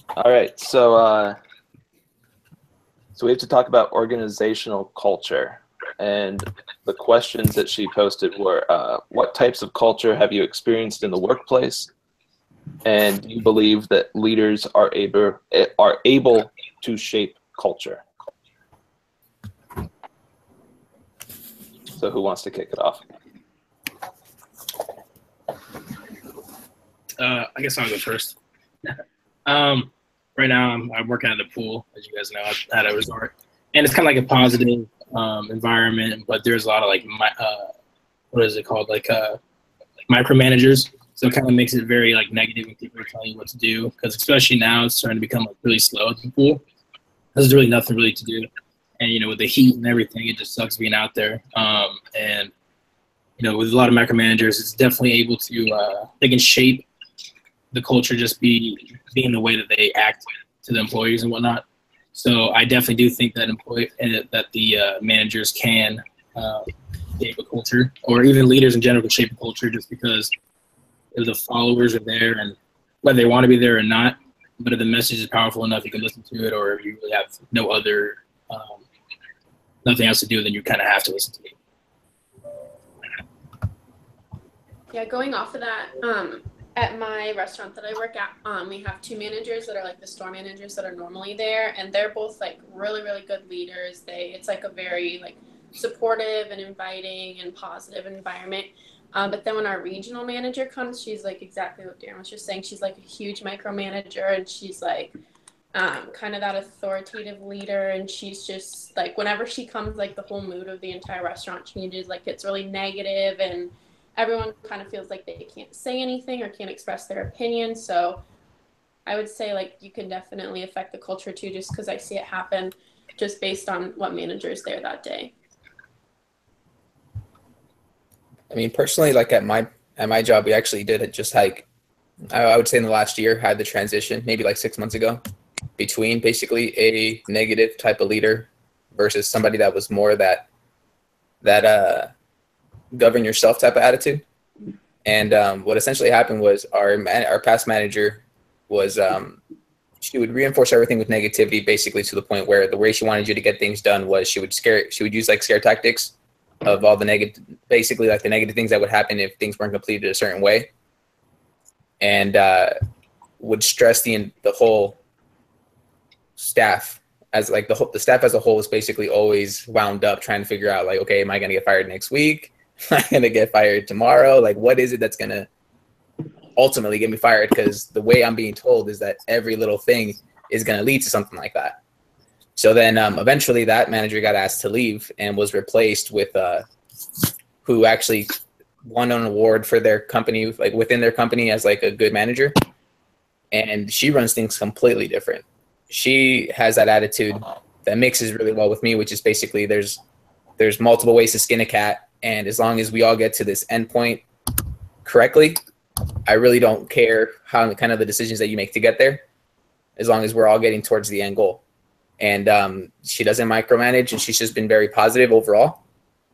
All right, so we have to talk about organizational culture, and the questions that she posted were, what types of culture have you experienced in the workplace, and do you believe that leaders are able to shape culture? So who wants to kick it off? I guess I'll go first. um, right now, I'm working at the pool, as you guys know, at a resort, and it's kind of like a positive environment. But there's a lot of what is it called, micromanagers. So it kind of makes it very like negative when people are telling you what to do. Because especially now, it's starting to become like really slow at the pool. There's really nothing really to do, and with the heat and everything, it just sucks being out there. And with a lot of micromanagers, it's definitely able to they can shape the culture just being the way that they act to the employees and whatnot. So I definitely do think that the managers can shape a culture, or even leaders in general can shape a culture, just because if the followers are there and whether they want to be there or not. But if the message is powerful enough, you can listen to it, or if you really have nothing else to do, then you kind of have to listen to it. Yeah, going off of that, at my restaurant that I work at, we have two managers that are like the store managers that are normally there, and they're both like really, really good leaders. It's like a very like supportive and inviting and positive environment. But then when our regional manager comes, she's like exactly what Darren was just saying. She's like a huge micromanager, and she's like kind of that authoritative leader. And she's just like, whenever she comes, like the whole mood of the entire restaurant changes. Like it's really negative, and everyone kind of feels like they can't say anything or can't express their opinion. So I would say like you can definitely affect the culture too, just because I see it happen just based on what manager is there that day. I mean, personally, like at my job, we actually did it just like I would say in the last year had the transition, maybe like 6 months ago, between basically a negative type of leader versus somebody that was more that govern yourself type of attitude. And what essentially happened was our past manager was she would reinforce everything with negativity, basically to the point where the way she wanted you to get things done was she would use like scare tactics of all the negative, basically like the negative things that would happen if things weren't completed a certain way, and would stress the whole staff as like the staff as a whole was basically always wound up trying to figure out like, okay, am I going to get fired next week? Am I going to get fired tomorrow? Like, what is it that's going to ultimately get me fired? Because the way I'm being told is that every little thing is going to lead to something like that. So then eventually that manager got asked to leave and was replaced with who actually won an award for their company, like within their company as like a good manager. And she runs things completely different. She has that attitude that mixes really well with me, which is basically there's multiple ways to skin a cat. And as long as we all get to this end point correctly, I really don't care how kind of the decisions that you make to get there, as long as we're all getting towards the end goal. And she doesn't micromanage, and she's just been very positive overall,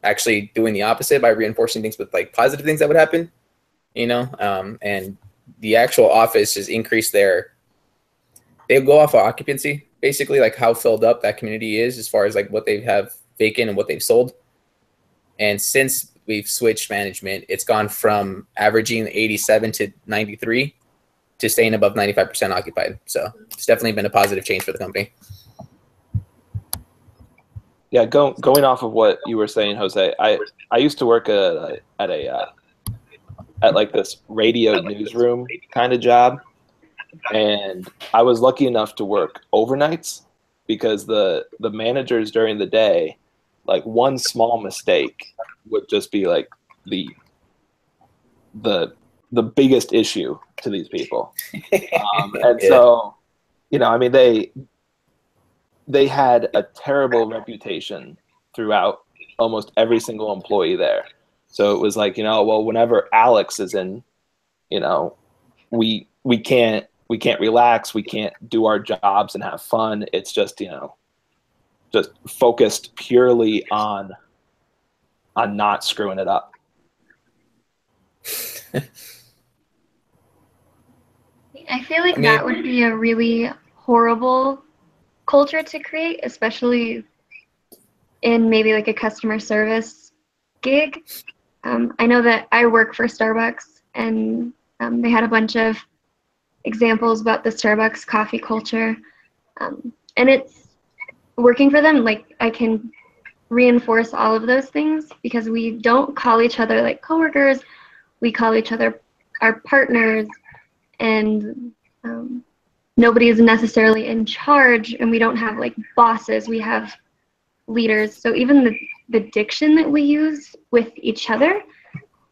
actually doing the opposite by reinforcing things with like positive things that would happen, and the actual office has increased they go off of occupancy, basically like how filled up that community is as far as like what they have vacant and what they've sold. And since we've switched management, it's gone from averaging 87 to 93 to staying above 95% occupied. So it's definitely been a positive change for the company. Yeah, going off of what you were saying, Jose, I used to work at like this radio newsroom kind of job, and I was lucky enough to work overnights because the managers during the day, like one small mistake would just be like the biggest issue to these people, and so I mean they had a terrible reputation throughout almost every single employee there. So it was like, well, whenever Alex is in, we can't relax, we can't do our jobs and have fun. It's just, just focused purely on not screwing it up. I feel like I mean, that would be a really horrible culture to create, especially in maybe like a customer service gig. I know that I work for Starbucks, and they had a bunch of examples about the Starbucks coffee culture. And it's working for them, like I can reinforce all of those things because we don't call each other like coworkers, we call each other our partners, and nobody is necessarily in charge, and we don't have like bosses, we have leaders. So even the diction that we use with each other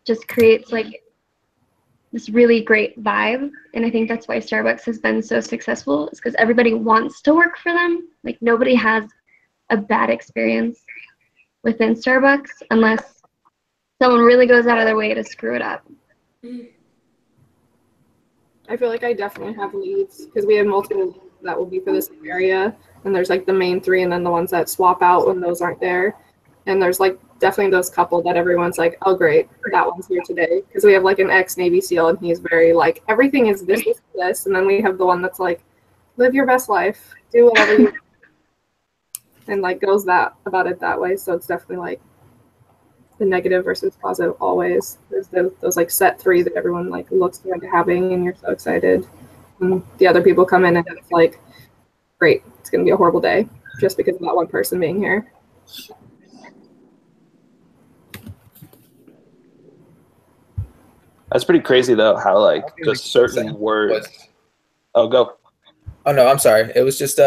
just creates like this really great vibe. And I think that's why Starbucks has been so successful, is because everybody wants to work for them. Like nobody has a bad experience within Starbucks unless someone really goes out of their way to screw it up. I feel like I definitely have leads because we have multiple that will be for this area, and there's like the main three and then the ones that swap out when those aren't there. And there's like definitely those couple that everyone's like, oh great, that one's here today, because we have like an ex-Navy SEAL and he's very like, everything is this, and then we have the one that's like, live your best life, do whatever you and like goes that about it that way. So it's definitely like the negative versus positive always. There's those like set three that everyone like looks forward to having and you're so excited. And the other people come in and it's like, great, it's gonna be a horrible day just because of that one person being here. That's pretty crazy though, how like just certain words. Oh, go. Oh no, I'm sorry. It was just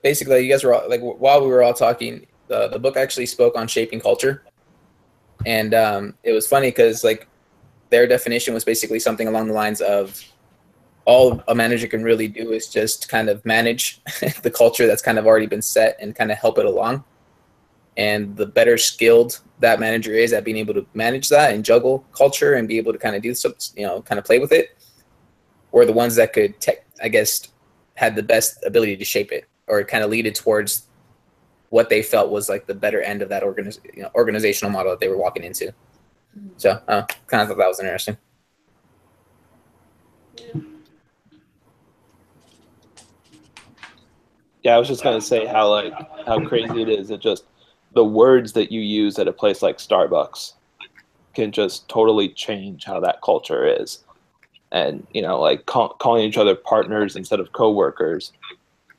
basically you guys were all, like while we were all talking, the book actually spoke on shaping culture, and it was funny because like their definition was basically something along the lines of all a manager can really do is just kind of manage the culture that's kind of already been set and kind of help it along. And the better skilled that manager is at being able to manage that and juggle culture and be able to kind of do some, kind of play with it, were the ones that could, I guess, had the best ability to shape it or kind of lead it towards what they felt was like the better end of that organizational model that they were walking into. So kind of thought that was interesting. Yeah, I was just gonna say how crazy it is that just the words that you use at a place like Starbucks can just totally change how that culture is. And, like calling each other partners instead of coworkers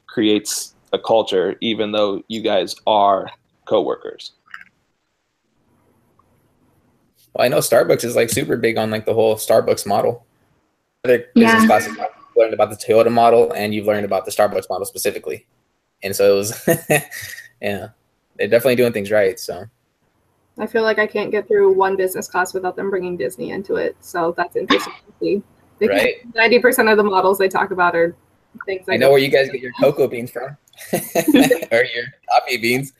creates a culture, even though you guys are coworkers. Well, I know Starbucks is like super big on like the whole Starbucks model. Other business classes, you've learned about the Toyota model and you've learned about the Starbucks model specifically. And so it was, yeah, they're definitely doing things right. So I feel like I can't get through one business class without them bringing Disney into it. So that's interesting to see. Right. 90% of the models they talk about are things I know where you guys get your cocoa beans from, or your coffee beans.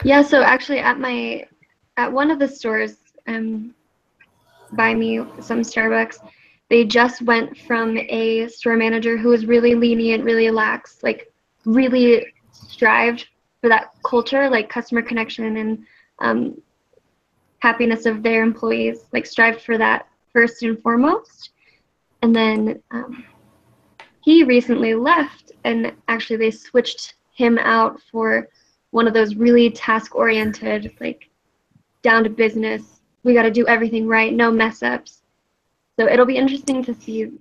Yeah, so actually at one of the stores by me, some Starbucks, they just went from a store manager who was really lenient, really lax, like really strived for that culture, like customer connection and happiness of their employees, like strived for that first and foremost. And then he recently left, and actually they switched him out for one of those really task-oriented, like down to business. We got to do everything right, no mess ups. So it'll be interesting to see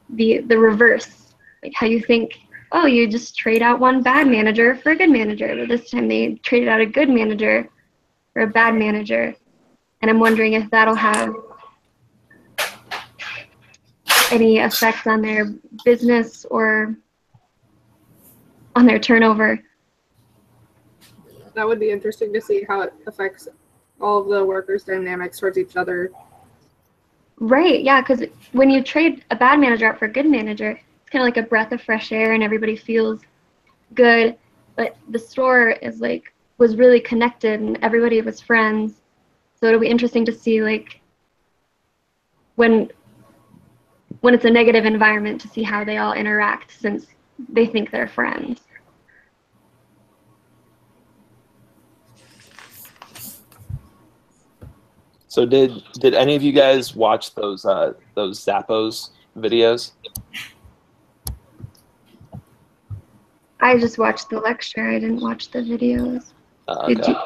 the reverse, like how you think, oh, you just trade out one bad manager for a good manager, but this time they traded out a good manager for a bad manager. And I'm wondering if that'll have any effect on their business or on their turnover. That would be interesting to see how it affects all of the workers' dynamics towards each other. Right, yeah, because when you trade a bad manager out for a good manager, it's kind of like a breath of fresh air and everybody feels good. But the store was really connected and everybody was friends. So it'll be interesting to see when it's a negative environment, to see how they all interact since they think they're friends. So did any of you guys watch those Zappos videos? I just watched the lecture. I didn't watch the videos. Did Okay. you?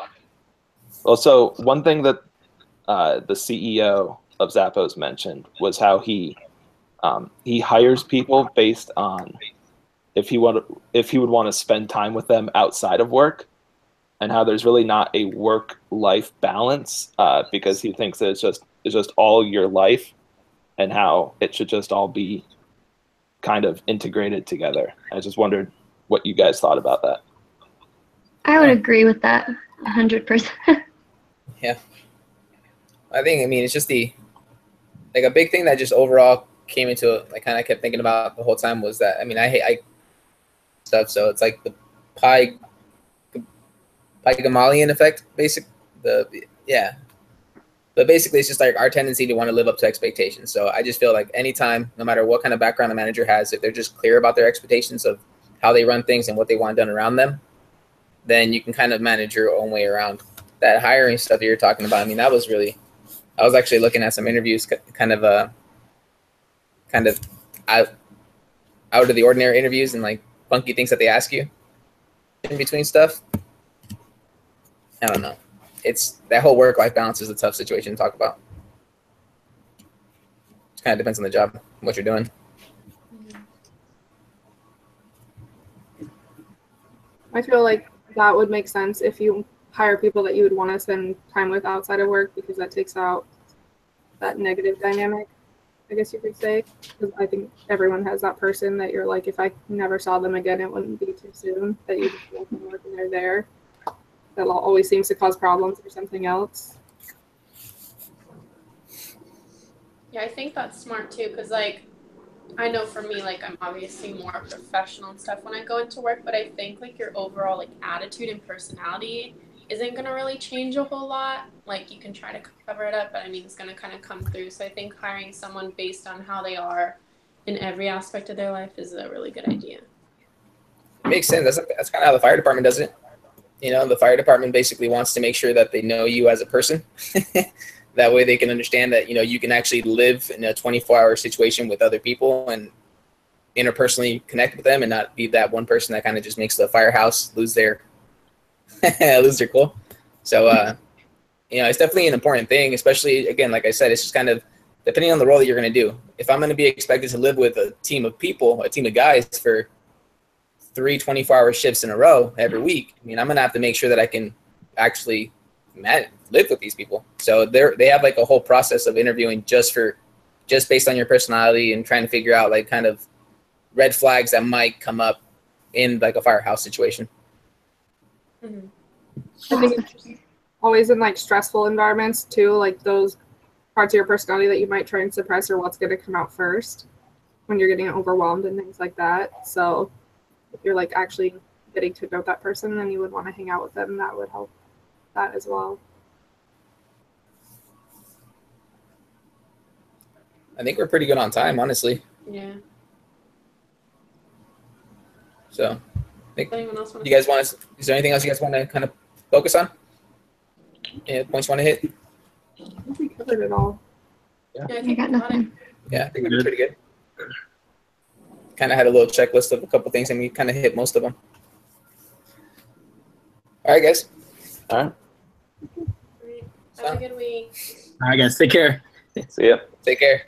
Well, so one thing that the CEO of Zappos mentioned was how he hires people based on if he would want to spend time with them outside of work, and how there's really not a work-life balance because he thinks that it's just all your life, and how it should just all be kind of integrated together. I just wondered what you guys thought about that. I would agree with that 100%. Yeah. I mean, it's just a big thing that just overall came into it, I kind of kept thinking about the whole time was that, I mean, I stuff, so it's like the Pygamalian effect, but basically it's just like our tendency to want to live up to expectations. So I just feel like anytime, no matter what kind of background a manager has, if they're just clear about their expectations of how they run things and what they want done around them, then you can kind of manage your own way around that hiring stuff that you're talking about. I mean, I was actually looking at some interviews, kind of out of the ordinary interviews and like funky things that they ask you in between stuff. I don't know. It's that whole work-life balance is a tough situation to talk about. It kind of depends on the job, what you're doing. I feel like that would make sense if you hire people that you would want to spend time with outside of work, because that takes out that negative dynamic, I guess you could say. Because I think everyone has that person that you're like, if I never saw them again, it wouldn't be too soon, that you just want them work and they're there. That always seems to cause problems or something else. Yeah, I think that's smart too, because like I know for me, like I'm obviously more professional and stuff when I go into work, but I think like your overall like attitude and personality isn't gonna really change a whole lot. Like you can try to cover it up, but I mean it's gonna kind of come through. So I think hiring someone based on how they are in every aspect of their life is a really good idea. It makes sense. That's kind of how the fire department does it. You know, the fire department basically wants to make sure that they know you as a person. That way they can understand that, you know, you can actually live in a 24-hour situation with other people and interpersonally connect with them and not be that one person that kind of just makes the firehouse lose their cool. So, you know, it's definitely an important thing, especially, again, like I said, it's just kind of depending on the role that you're going to do. If I'm going to be expected to live with a team of people, a team of guys for 3 24-hour shifts in a row every week, I mean, I'm going to have to make sure that I can actually live with these people. So they have like a whole process of interviewing just based on your personality and trying to figure out like kind of red flags that might come up in like a firehouse situation. Mm-hmm. I think it's always in like stressful environments too, like those parts of your personality that you might try and suppress are what's going to come out first when you're getting overwhelmed and things like that. So if you're like actually getting to know that person, then you would want to hang out with them. That would help that as well. I think we're pretty good on time, honestly. Yeah. So I think you guys want to, is there anything else you guys want to kind of focus on? Any points you want to hit? I think we covered it all. Yeah, I think I got nothing. Yeah, I think we're pretty good. Kind of had a little checklist of a couple things and we kind of hit most of them. All right, guys. All right. Have a good week. All right, guys. Take care. See ya. Take care.